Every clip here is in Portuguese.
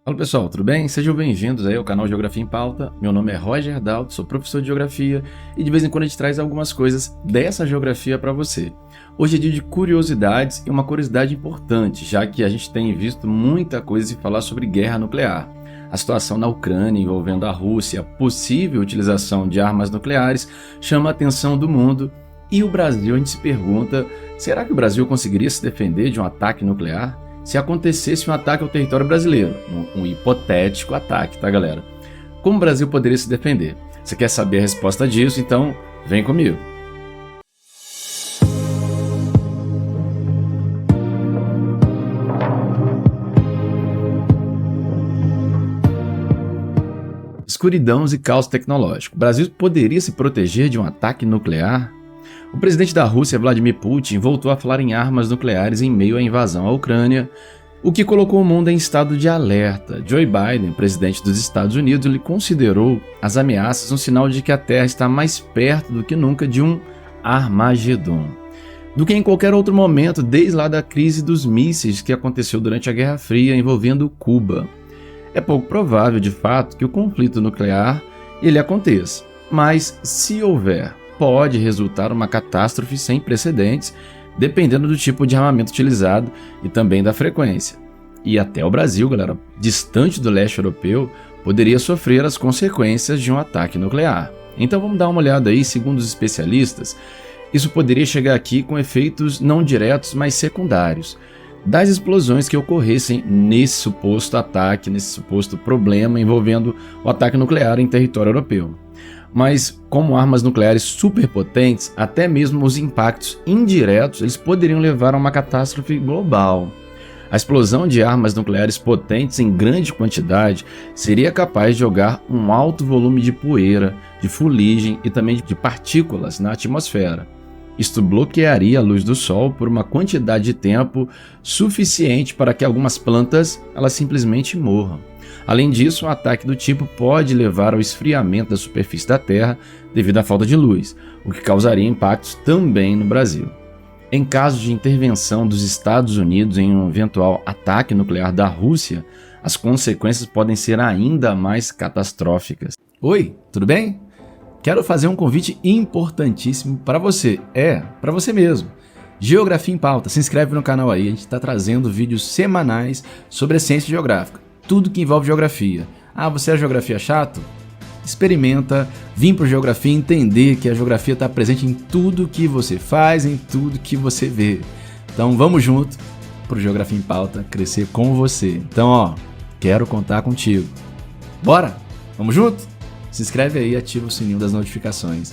Fala pessoal, tudo bem? Sejam bem-vindos aí ao canal Geografia em Pauta. Meu nome é Roger Dalto, sou professor de Geografia e de vez em quando a gente traz algumas coisas dessa geografia para você. Hoje é dia de curiosidades e uma curiosidade importante, já que a gente tem visto muita coisa se falar sobre guerra nuclear. A situação na Ucrânia envolvendo a Rússia, a possível utilização de armas nucleares chama a atenção do mundo e o Brasil, a gente se pergunta, será que o Brasil conseguiria se defender de um ataque nuclear? Se acontecesse um ataque ao território brasileiro, um hipotético ataque, tá galera? Como o Brasil poderia se defender? Você quer saber a resposta disso? Então vem comigo! Escuridão e caos tecnológico. O Brasil poderia se proteger de um ataque nuclear? O presidente da Rússia, Vladimir Putin, voltou a falar em armas nucleares em meio à invasão à Ucrânia, o que colocou o mundo em estado de alerta. Joe Biden, presidente dos Estados Unidos, ele considerou as ameaças um sinal de que a Terra está mais perto do que nunca de um Armagedon, do que em qualquer outro momento, desde lá da crise dos mísseis que aconteceu durante a Guerra Fria envolvendo Cuba. É pouco provável, de fato, que o conflito nuclear ele aconteça, mas se houver, pode resultar uma catástrofe sem precedentes, dependendo do tipo de armamento utilizado e também da frequência. E até o Brasil, galera, distante do leste europeu, poderia sofrer as consequências de um ataque nuclear. Então vamos dar uma olhada aí, segundo os especialistas, isso poderia chegar aqui com efeitos não diretos, mas secundários, das explosões que ocorressem nesse suposto ataque, nesse suposto problema envolvendo o ataque nuclear em território europeu. Mas como armas nucleares superpotentes, até mesmo os impactos indiretos eles poderiam levar a uma catástrofe global. A explosão de armas nucleares potentes em grande quantidade seria capaz de jogar um alto volume de poeira, de fuligem e também de partículas na atmosfera. Isto bloquearia a luz do Sol por uma quantidade de tempo suficiente para que algumas plantas elas simplesmente morram. Além disso, um ataque do tipo pode levar ao esfriamento da superfície da Terra devido à falta de luz, o que causaria impactos também no Brasil. Em caso de intervenção dos Estados Unidos em um eventual ataque nuclear da Rússia, as consequências podem ser ainda mais catastróficas. Oi, tudo bem? Quero fazer um convite importantíssimo para você, para você mesmo. Geografia em Pauta, se inscreve no canal aí, a gente está trazendo vídeos semanais sobre a ciência geográfica, tudo que envolve geografia. Ah, você é geografia chato? Experimenta vir para o Geografia e entender que a geografia está presente em tudo que você faz, em tudo que você vê. Então vamos junto para o Geografia em Pauta crescer com você. Então, quero contar contigo. Bora? Vamos junto? Se inscreve aí e ativa o sininho das notificações.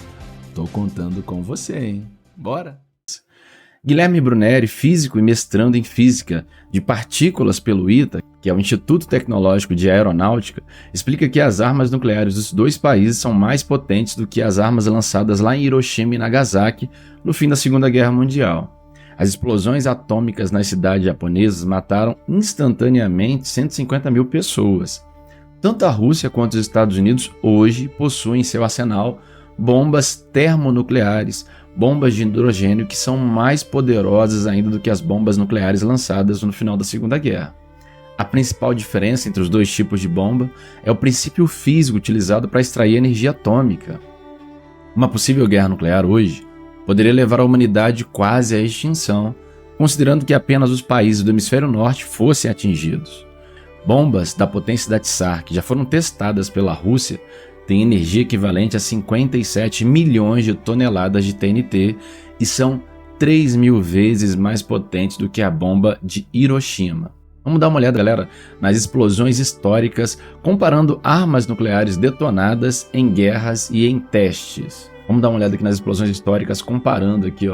Tô contando com você, hein? Bora! Guilherme Bruneri, físico e mestrando em Física de Partículas pelo ITA, que é o Instituto Tecnológico de Aeronáutica, explica que as armas nucleares dos dois países são mais potentes do que as armas lançadas lá em Hiroshima e Nagasaki no fim da Segunda Guerra Mundial. As explosões atômicas nas cidades japonesas mataram instantaneamente 150 mil pessoas. Tanto a Rússia quanto os Estados Unidos hoje possuem em seu arsenal bombas termonucleares, bombas de hidrogênio que são mais poderosas ainda do que as bombas nucleares lançadas no final da Segunda Guerra. A principal diferença entre os dois tipos de bomba é o princípio físico utilizado para extrair energia atômica. Uma possível guerra nuclear hoje poderia levar a humanidade quase à extinção, considerando que apenas os países do hemisfério norte fossem atingidos. Bombas da potência da Tsar, que já foram testadas pela Rússia, têm energia equivalente a 57 milhões de toneladas de TNT e são 3.000 vezes mais potentes do que a bomba de Hiroshima. Vamos dar uma olhada, galera, nas explosões históricas, comparando armas nucleares detonadas em guerras e em testes. Vamos dar uma olhada aqui nas explosões históricas, comparando aqui,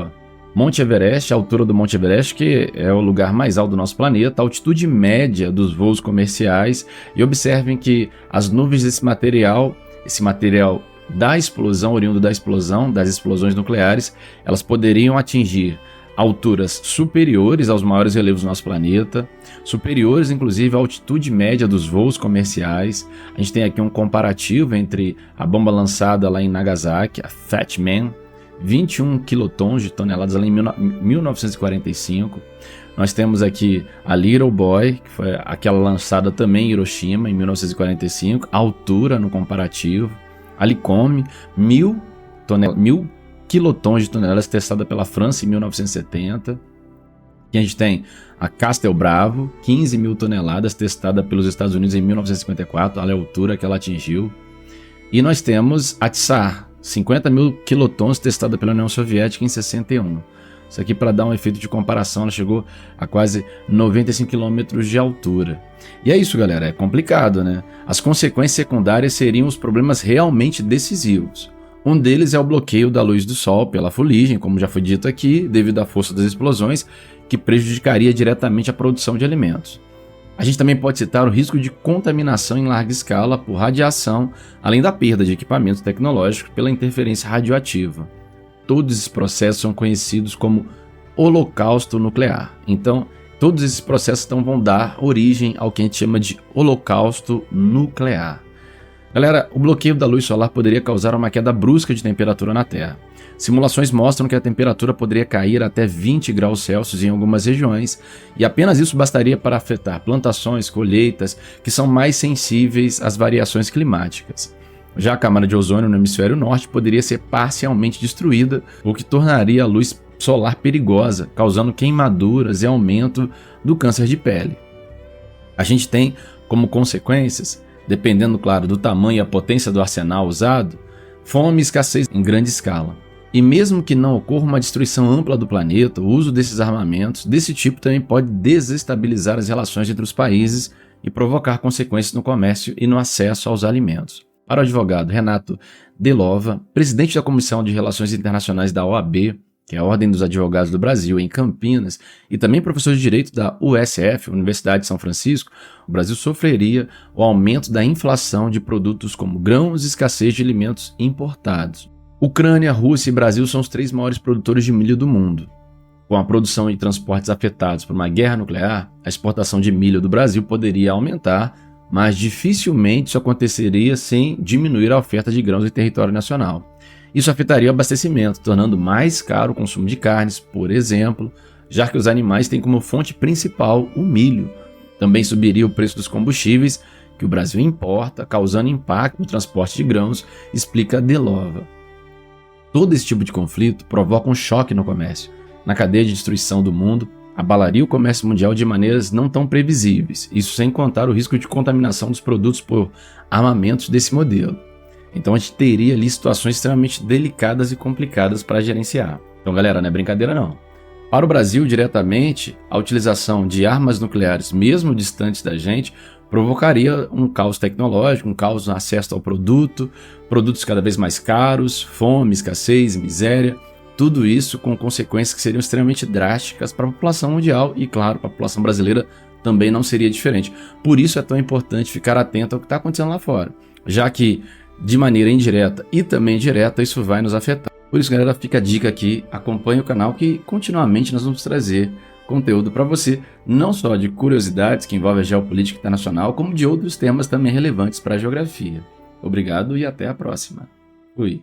Monte Everest, a altura do Monte Everest, que é o lugar mais alto do nosso planeta, a altitude média dos voos comerciais, e observem que as nuvens desse material, esse material da explosão, oriundo da explosão, das explosões nucleares, elas poderiam atingir alturas superiores aos maiores relevos do nosso planeta, superiores inclusive à altitude média dos voos comerciais. A gente tem aqui um comparativo entre a bomba lançada lá em Nagasaki, a Fat Man, 21 quilotons de toneladas lá em 1945, Nós temos aqui a Little Boy, que foi aquela lançada também em Hiroshima, em 1945, altura no comparativo. A Lycoming, 1000 quilotons de toneladas, testada pela França em 1970. Aqui a gente tem a Castel Bravo, 15 mil toneladas, testada pelos Estados Unidos em 1954, olha a altura que ela atingiu. E nós temos a Tsar, 50 mil quilotons, testada pela União Soviética em 61. Isso aqui, para dar um efeito de comparação, ela chegou a quase 95 km de altura. E é isso, galera, é complicado, né? As consequências secundárias seriam os problemas realmente decisivos. Um deles é o bloqueio da luz do Sol pela fuligem, como já foi dito aqui, devido à força das explosões, que prejudicaria diretamente a produção de alimentos. A gente também pode citar o risco de contaminação em larga escala por radiação, além da perda de equipamentos tecnológicos pela interferência radioativa. Todos esses processos são conhecidos como holocausto nuclear. Então, todos esses processos vão dar origem ao que a gente chama de holocausto nuclear. Galera, o bloqueio da luz solar poderia causar uma queda brusca de temperatura na Terra. Simulações mostram que a temperatura poderia cair até 20 graus Celsius em algumas regiões, e apenas isso bastaria para afetar plantações, colheitas, que são mais sensíveis às variações climáticas. Já a camada de ozônio no hemisfério norte poderia ser parcialmente destruída, o que tornaria a luz solar perigosa, causando queimaduras e aumento do câncer de pele. A gente tem como consequências, dependendo, claro, do tamanho e a potência do arsenal usado, fome e escassez em grande escala. E mesmo que não ocorra uma destruição ampla do planeta, o uso desses armamentos desse tipo também pode desestabilizar as relações entre os países e provocar consequências no comércio e no acesso aos alimentos. Para o advogado Renato Delova, presidente da Comissão de Relações Internacionais da OAB, que é a Ordem dos Advogados do Brasil, em Campinas, e também professor de Direito da USF, Universidade de São Francisco, o Brasil sofreria o aumento da inflação de produtos como grãos e escassez de alimentos importados. Ucrânia, Rússia e Brasil são os 3 maiores produtores de milho do mundo. Com a produção e transportes afetados por uma guerra nuclear, a exportação de milho do Brasil poderia aumentar, mas dificilmente isso aconteceria sem diminuir a oferta de grãos em território nacional. Isso afetaria o abastecimento, tornando mais caro o consumo de carnes, por exemplo, já que os animais têm como fonte principal o milho. Também subiria o preço dos combustíveis, que o Brasil importa, causando impacto no transporte de grãos, explica Delova. Todo esse tipo de conflito provoca um choque no comércio, na cadeia de distribuição do mundo, abalaria o comércio mundial de maneiras não tão previsíveis, isso sem contar o risco de contaminação dos produtos por armamentos desse modelo. Então a gente teria ali situações extremamente delicadas e complicadas para gerenciar. Então galera, não é brincadeira não. Para o Brasil, diretamente, a utilização de armas nucleares, mesmo distantes da gente, provocaria um caos tecnológico, um caos no acesso ao produto, produtos cada vez mais caros, fome, escassez, miséria, tudo isso com consequências que seriam extremamente drásticas para a população mundial e, claro, para a população brasileira também não seria diferente. Por isso é tão importante ficar atento ao que está acontecendo lá fora, já que de maneira indireta e também direta isso vai nos afetar. Por isso, galera, fica a dica aqui, acompanhe o canal que continuamente nós vamos trazer conteúdo para você, não só de curiosidades que envolvem a geopolítica internacional, como de outros temas também relevantes para a geografia. Obrigado e até a próxima. Fui.